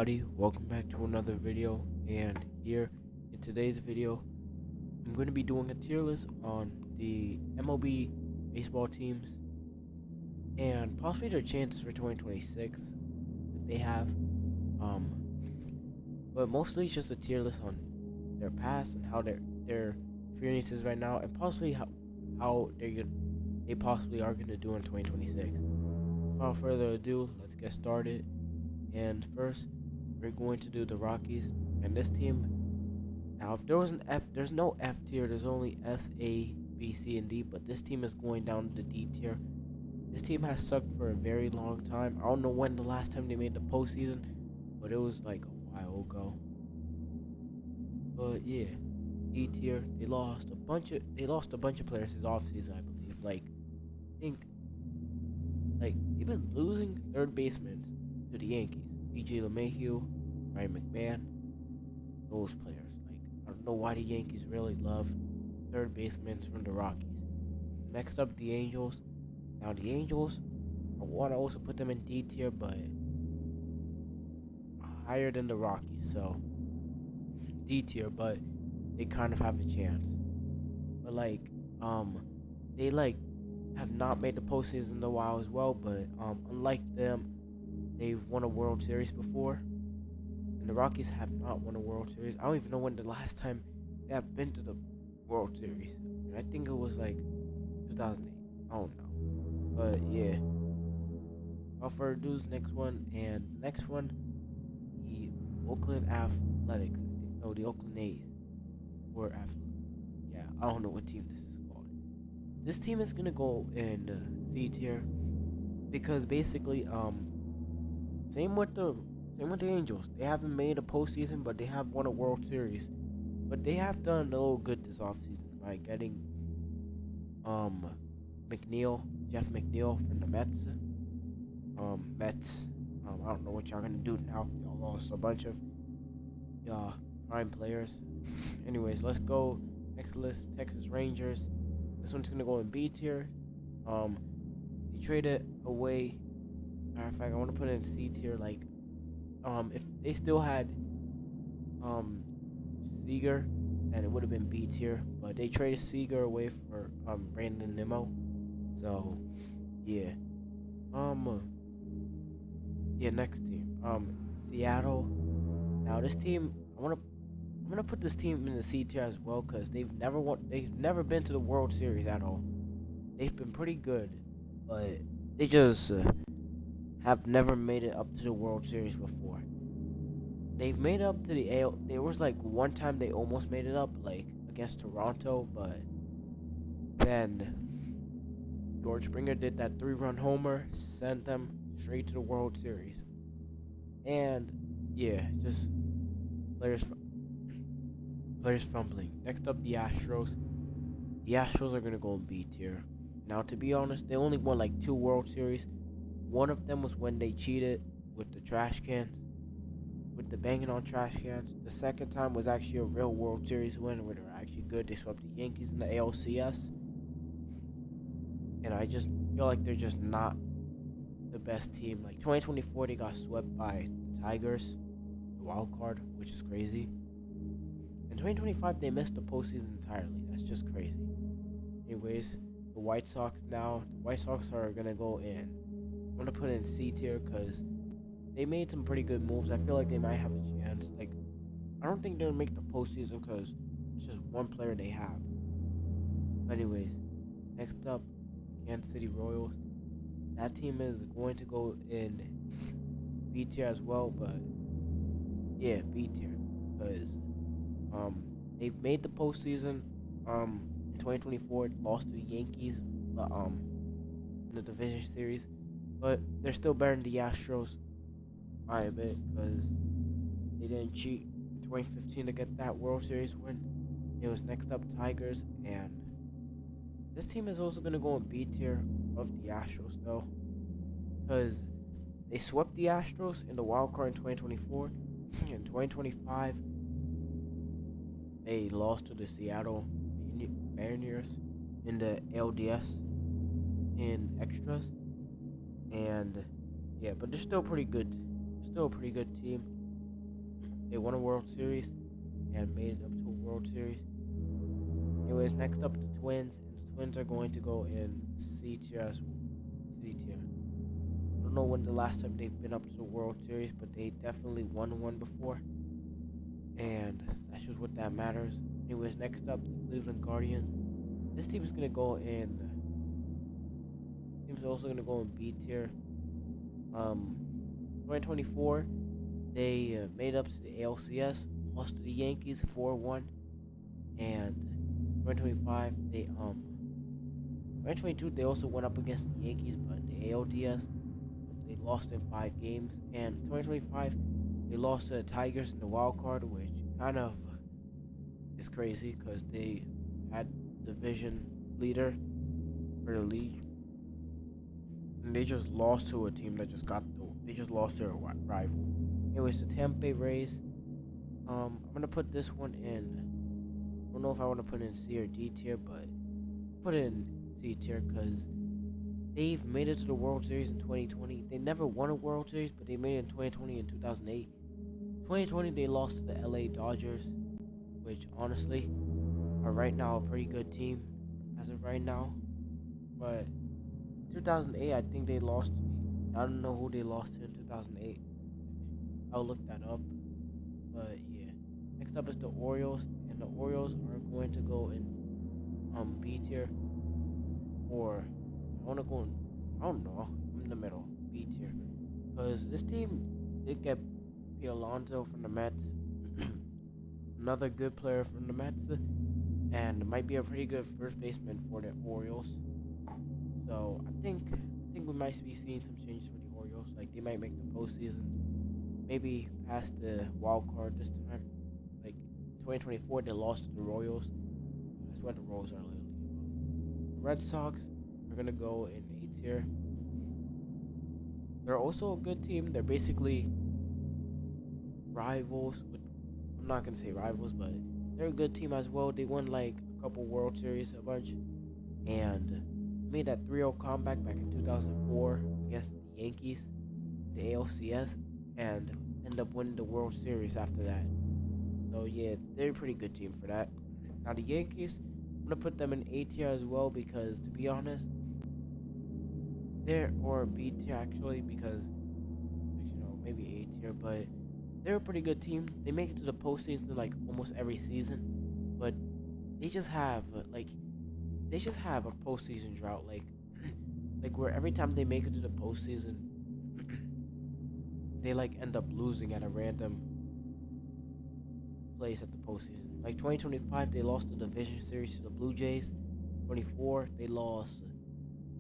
everybody, welcome back to another video. And here in today's video, I'm going to be doing a tier list on the MLB baseball teams and possibly their chances for 2026 that they have. Um, but mostly it's just a tier list on their past and how their experiences right now, and possibly how they possibly are going to do in 2026. Without further ado, let's get started. And first, we're going to do the Rockies. And this team, now if there was an F, there's no F tier, there's only S, A, B, C, and D, but this team is going down to the D tier. This team has sucked for a very long time. I don't know when the last time they made the postseason, but it was like a while ago. But yeah, D tier, they lost a bunch of players this offseason, I believe. They've been losing third basemen to the Yankees. DJ LeMahieu, Ryan McMahon, those players. I don't know why the Yankees really love third basemen from the Rockies. Next up, the Angels. Now the Angels, I want to also put them in D tier, but higher than the Rockies. So D tier, but they kind of have a chance. But they have not made the postseason in a while as well. But unlike them, they've won a World Series before, and the Rockies have not won a World Series. I don't even know when the last time they have been to the World Series. And I think it was like 2008. I don't know. But yeah. Without further ado, next one. And next one, the Oakland Athletics. The Oakland A's. Or yeah, I don't know what team this is called. This team is gonna go in C tier because basically, same with the Angels. They haven't made a postseason, but they have won a World Series. But they have done a little good this offseason by getting Jeff McNeil from the Mets. I don't know what y'all gonna do now. Y'all lost a bunch of prime players. Anyways, let's go next list. Texas Rangers. This one's gonna go in B tier. They traded away. Matter of fact, I want to put it in C tier. If they still had Seager, then it would have been B tier. But they traded Seager away for Brandon Nimmo. So yeah. Next team. Seattle. Now this team, I'm gonna put this team in the C tier as well because they've never been to the World Series at all. They've been pretty good, but they just have never made it up to the World Series before. They've made it up to the AL. There was one time they almost made it up, against Toronto, but then George Springer did that 3-run homer, sent them straight to the World Series. And yeah, just players fumbling. Next up, the Astros. The Astros are gonna go in B tier. Now, to be honest, they only won 2 World Series. One of them was when they cheated with the trash cans, with the banging on trash cans. The second time was actually a real World Series win where they were actually good. They swept the Yankees in the ALCS. And I just feel like they're just not the best team. 2024, they got swept by the Tigers, the wild card, which is crazy. In 2025, they missed the postseason entirely. That's just crazy. Anyways, the White Sox now. The White Sox are going to go in. I'm going to put it in C tier because they made some pretty good moves. I feel like they might have a chance. I don't think they're going to make the postseason because it's just one player they have. Anyways, next up, Kansas City Royals. That team is going to go in B tier as well, but yeah, B tier because they've made the postseason in 2024, lost to the Yankees in the division series, but they're still better than the Astros by a bit because they didn't cheat in 2015 to get that World Series win. It was next up Tigers, and this team is also going to go in B tier of the Astros though, because they swept the Astros in the wild card in 2024. In 2025, they lost to the Seattle Mariners in the LDS in extras, and yeah, but they're still pretty good. Still a pretty good team. They won a World Series and made it up to a World Series. Anyways, next up the Twins, and the Twins are going to go in C tier as C tier. I don't know when the last time they've been up to the World Series, but they definitely won one before, and that's just what that matters. Anyways, next up the Cleveland Guardians. This team is gonna go in. Team's also gonna go in B tier. 2024, they made up to the ALCS, lost to the Yankees 4-1, and 2025 2022 they also went up against the Yankees, but in the ALDS they lost in 5 games, and 2025 they lost to the Tigers in the wild card, which kind of is crazy because they had division leader for the league, and they just lost to a team that they just lost to a rival. Anyways, the Tampa Bay Rays. I'm gonna put this one in. I don't know if I want to put it in C or D tier, but put it in C tier because they've made it to the World Series in 2020. They never won a World Series, but they made it in 2020 and 2008. 2020 they lost to the LA Dodgers, which honestly are right now a pretty good team as of right now. But 2008, I think they lost. I don't know who they lost to in 2008. I'll look that up. But yeah, next up is the Orioles, and the Orioles are going to go in B tier, or I want to go in. I don't know. I'm in the middle, B tier, because this team did get P. Alonso from the Mets, another good player from the Mets, and might be a pretty good first baseman for the Orioles. So I think we might be seeing some changes for the Orioles. Like they might make the postseason, maybe past the wild card this time. Like 2024, they lost to the Royals. That's why the Royals are literally above. The Red Sox are gonna go in A tier. They're also a good team. They're basically rivals. I'm not gonna say rivals, but they're a good team as well. They won like a couple World Series, a bunch, and made that 3-0 comeback back in 2004 against the Yankees, the ALCS, and end up winning the World Series after that. So yeah, they're a pretty good team for that. Now the Yankees, I'm gonna put them in A tier as well because to be honest, they're or B tier actually because actually no, maybe A tier, but they're a pretty good team. They make it to the postseason like almost every season, but they just have a postseason drought, like where every time they make it to the postseason, they like end up losing at a random place at the postseason. Like 2025, they lost the division series to the Blue Jays. 24, they lost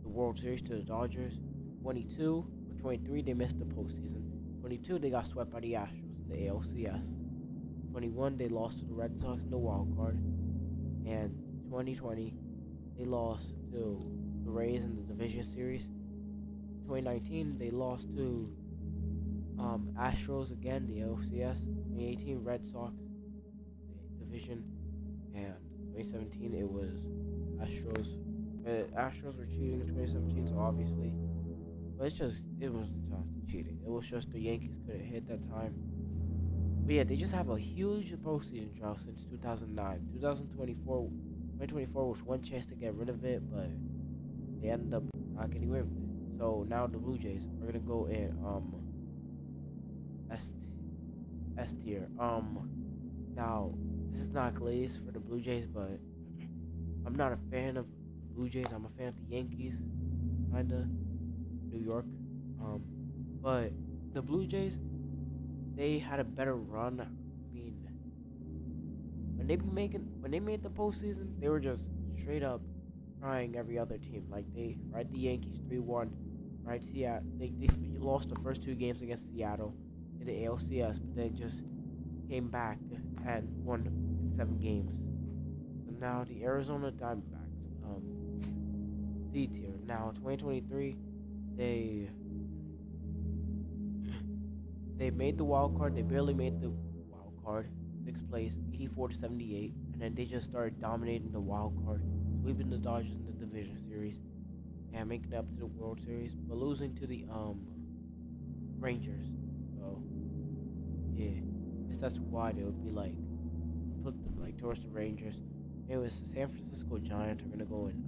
the World Series to the Dodgers. 22 or 23, they missed the postseason. 22, they got swept by the Astros in the ALCS. 21, they lost to the Red Sox in the wild card, and 2020, they lost to the Rays in the division series. 2019, they lost to Astros again, the ALCS. 2018, Red Sox, the division, and 2017 it was Astros. Astros were cheating in 2017, so obviously, but it wasn't cheating. It was just the Yankees couldn't hit that time. But yeah, they just have a huge postseason drought since 2009. 2024 was one chance to get rid of it, but they ended up not getting rid of it. So now the Blue Jays are gonna go in S tier. Now this is not glazed for the Blue Jays, but I'm not a fan of the Blue Jays. I'm a fan of the Yankees, kinda New York. But the Blue Jays, they had a better run. I mean, when they made the postseason, they were just straight up trying every other team. Like they the Yankees 3-1, Seattle. They lost the first 2 games against Seattle in the ALCS, but they just came back and won in 7 games. So now the Arizona Diamondbacks, C tier. Now 2023, they made the wild card. They barely made the wild card, 6th place, 84-78, and then they just started dominating the wild card, sweeping the Dodgers in the division series, and making it up to the World Series, but losing to the Rangers. So yeah, guess that's why they would be like put them like towards the Rangers. Anyways, the San Francisco Giants are gonna go in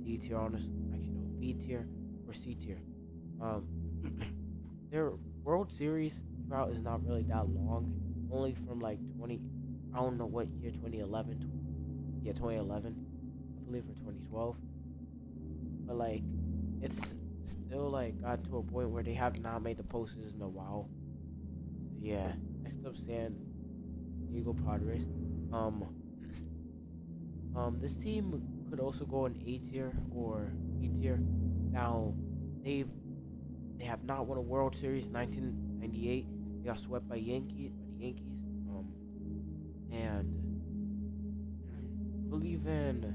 D tier. Honest, actually no, B tier or C tier. Um, their World Series drought is not really that long. It's only from like 20. I don't know what year, 2011. Yeah, 2011, I believe, or 2012. But like, it's still like got to a point where they have not made the postseason in a while. So yeah, next up, San Diego Padres. Um, this team could also go in A tier or B tier. Now, they've they have not won a World Series. 1998, they got swept by the Yankees. And I believe in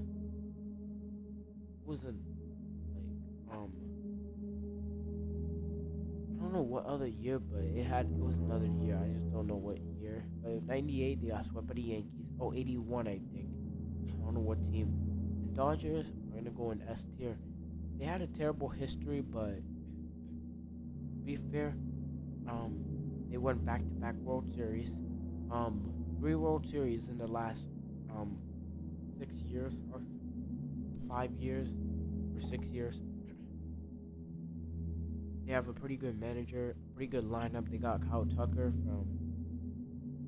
wasn't like I don't know what other year, but it was another year. I just don't know what year. But in '98 they got swept by the Yankees. Oh, '81 I think. I don't know what team. The Dodgers are gonna go in S tier. They had a terrible history, but to be fair, um, they went back-to-back World Series. Um, 3 World Series in the last 6 years or 5 years or 6 years. They have a pretty good manager, pretty good lineup. They got Kyle Tucker from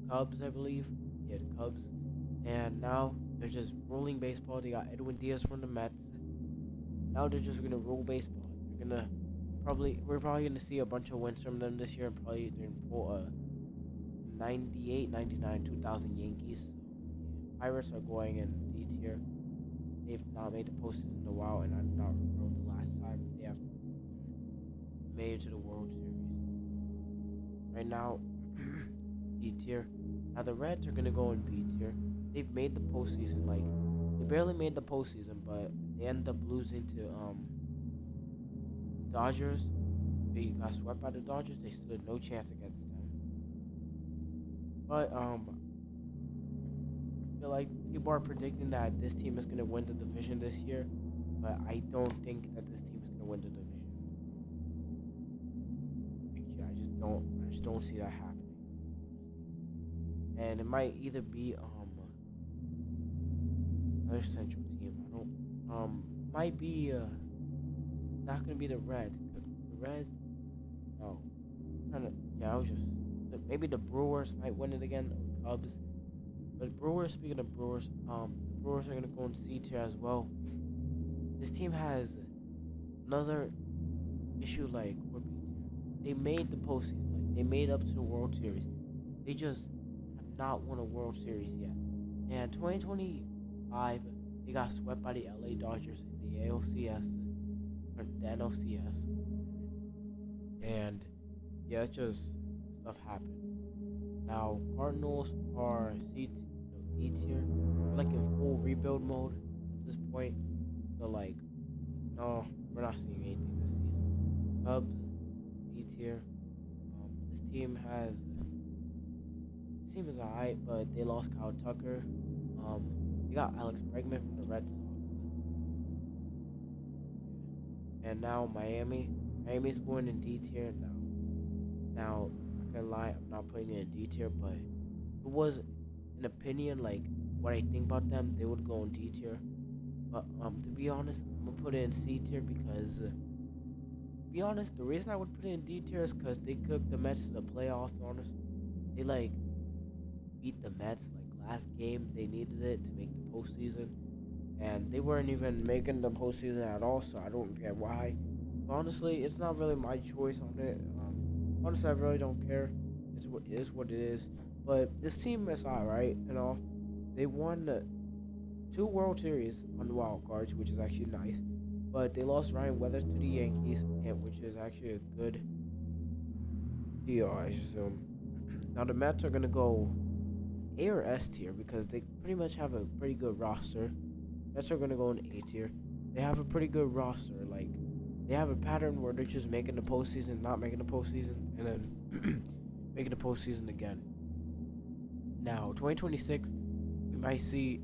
Cubs, I believe. Yeah, the Cubs. And now they're just rolling baseball. They got Edwin Diaz from the Mets. Now they're just gonna roll baseball. We're probably gonna see a bunch of wins from them this year. Probably they're gonna pull a 98, 99, 2000 Yankees. So, yeah. Pirates are going in D tier. They've not made the postseason in a while, and I do not remember the last time they have made it to the World Series. Right now, D tier. Now the Reds are gonna go in B tier. They've made the postseason. Like they barely made the postseason, but they ended up losing to Dodgers. They got swept by the Dodgers. They stood no chance against them. But I feel like people are predicting that this team is gonna win the division this year. But I don't think that this team is gonna win the division. Actually, I just don't see that happening. And it might either be another central team. I don't might be not gonna be the Red. The Red, no, kind of yeah. I was just maybe the Brewers might win it again. Or Cubs, but Brewers. Speaking of Brewers, the Brewers are gonna go in C tier as well. This team has another issue like they made the postseason, like they made up to the World Series. They just have not won a World Series yet. And 2025, they got swept by the LA Dodgers in the ALCS, or the NLCS. And yeah, it's just stuff happened. Now Cardinals are D tier, like in full rebuild mode at this point. So like, no, we're not seeing anything this season. Cubs D tier. This team is alright, but they lost Kyle Tucker. They got Alex Bregman from the Red Sox, and now Miami's going in D tier now. Now, I'm not gonna lie, I'm not putting it in D tier, but if it was an opinion, like what I think about them, they would go in D tier. But to be honest, I'm gonna put it in C tier because, to be honest, the reason I would put it in D tier is because they cooked the Mets to the playoffs. Honest, they like beat the Mets like last game. They needed it to make the postseason, and they weren't even making the postseason at all. So I don't get why. But honestly, it's not really my choice on it. Honestly, I really don't care. It is what it is. But this team is alright and all. They won 2 World Series on the wild cards, which is actually nice. But they lost Ryan Weathers to the Yankees, which is actually a good deal, I assume. Now the Mets are gonna go A or S tier because they pretty much have a pretty good roster. Mets are gonna go in A tier. They have a pretty good roster. Like they have a pattern where they're just making the postseason, not making the postseason, and then making the postseason again. Now 2026, we might see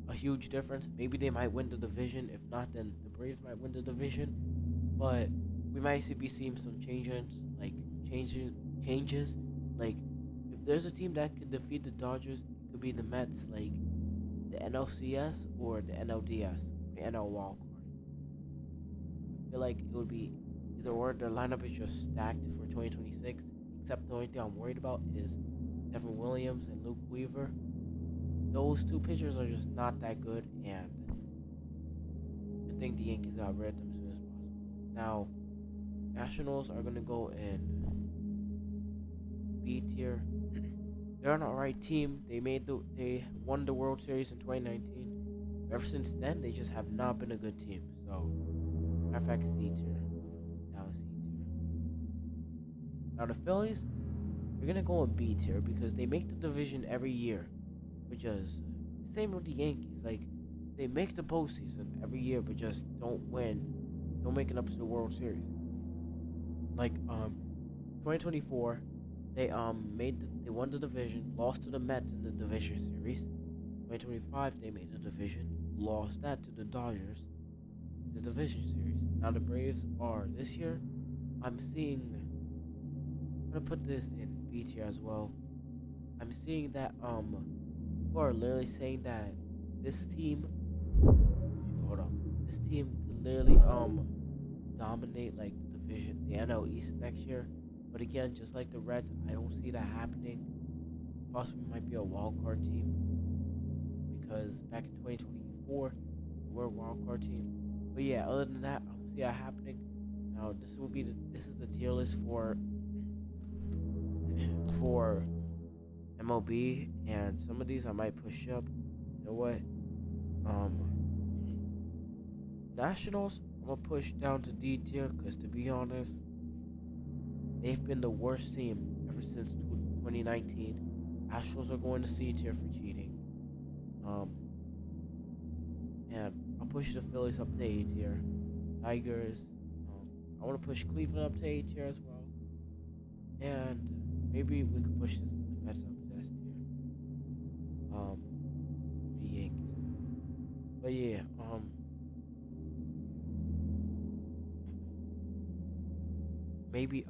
a huge difference. Maybe they might win the division. If not, then the Braves might win the division. But we might be seeing some changes. Like if if there's a team that could defeat the Dodgers, it could be the Mets, like the NLCS or the NLDS, the NL Wild Card. I feel like it would be either or. Their lineup is just stacked for 2026. Except the only thing I'm worried about is Devin Williams and Luke Weaver. Those two pitchers are just not that good, and I think the Yankees got rid of them as soon as possible. Now, Nationals are gonna go in B tier. They're an alright team. They won the World Series in 2019. Ever since then, they just have not been a good team. So, matter of fact, C tier. Down C tier. Now the Phillies, they're gonna go in B tier because they make the division every year, which is same with the Yankees. Like they make the postseason every year, but just don't win, don't make it up to the World Series. Like 2024, they won the division, lost to the Mets in the division series. 2025, they made the division, lost that to the Dodgers in the division series. Now the Braves are this year. I'm gonna put this in B tier as well. I'm seeing that people are literally saying that this team, hold on, this team could literally dominate like the division, the NL East next year. But again, just like the Reds, I don't see that happening. Possibly might be a wild card team because back in 2024, we were a wild card team. But yeah, other than that, I don't see that happening. Now this is the tier list for MLB, and some of these I might push up. You know what? Nationals, I'm gonna push down to D tier because to be honest, they've been the worst team ever since 2019. Astros are going to C tier for cheating. And I'll push the Phillies up to A tier. Tigers. I want to push Cleveland up to A tier as well. And maybe we could push the Mets up to S tier. The Yankees. But yeah, maybe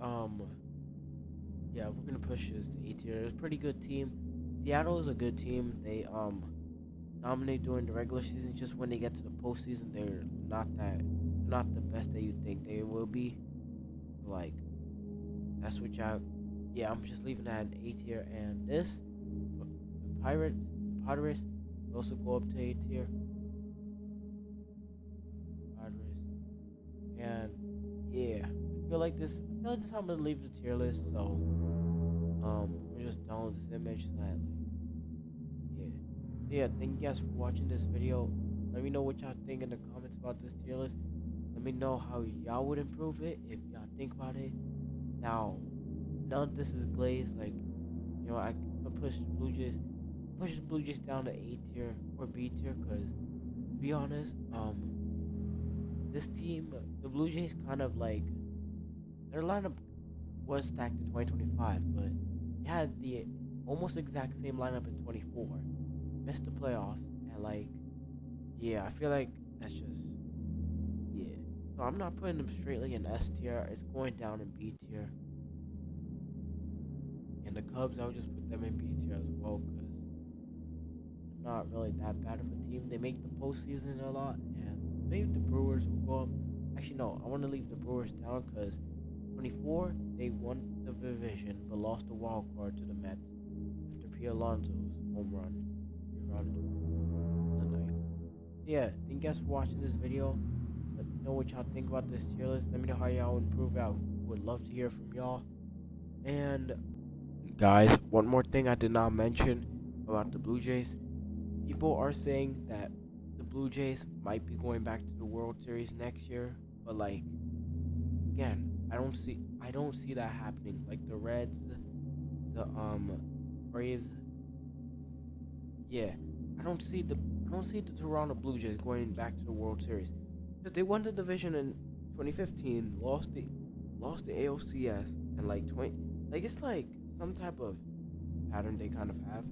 yeah, we're gonna push this to A tier. It's a pretty good team. Seattle is a good team. They dominate during the regular season. Just when they get to the postseason, they're not the best that you think they will be. Like that's what y'all. Yeah, I'm just leaving that in A tier. And this the Padres will also go up to A tier. Padres. And yeah, I feel like this I'm gonna leave the tier list. So we're just done with this image. So that, yeah, thank you guys for watching this video. Let me know what y'all think in the comments about this tier list. Let me know how y'all would improve it if y'all think about it. Now that this is glazed, like I push the Blue Jays down to A tier or B tier, because to be honest, this team, the Blue Jays, kind of like their lineup was stacked in 2025, but they had the almost exact same lineup in 24. Missed the playoffs, and I feel like that's just So I'm not putting them straightly in S tier. It's going down in B tier. And the Cubs, I would just put them in B tier as well because they're not really that bad of a team. They make the postseason a lot, and maybe the Brewers will go up. Actually, no, I want to leave the Brewers down because 24 they won the division but lost the wild card to the Mets after P. Alonso's home run in the ninth. Yeah, thank you guys for watching this video. Let me know what y'all think about this tier list. Let me know how y'all improve. I would love to hear from y'all. And guys, one more thing I did not mention about the Blue Jays. People are saying that the Blue Jays might be going back to the World Series next year, but again, I don't see that happening. Like the Reds, the Braves. Yeah, I don't see the Toronto Blue Jays going back to the World Series because they won the division in 2015, lost the ALCS, and it's like some type of pattern they kind of have,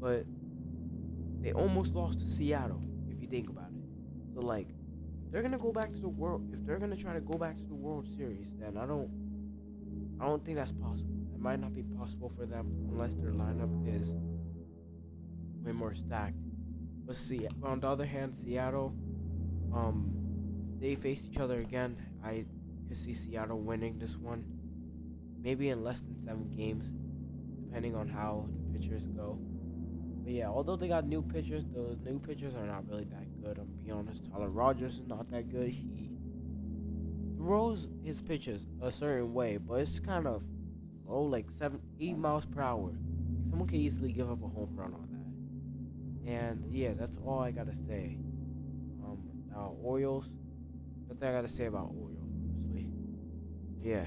but they almost lost to Seattle if you think about it. So if they're gonna go back to the world, if they're gonna try to go back to the World Series, then I don't think that's possible. it might not be possible for them unless their lineup is way more stacked. But see, on the other hand, Seattle, if they face each other again, I could see Seattle winning this one, maybe in less than 7 games, depending on how the pitchers go. But yeah, although they got new pitchers, the new pitchers are not really that good. I'm gonna be honest. Tyler Rogers is not that good. He throws his pitches a certain way, but it's kind of low, like 8 miles per hour. Like someone could easily give up a home run on that. And yeah, that's all I gotta say. Now Orioles. Nothing I gotta say about Orioles, honestly. Yeah.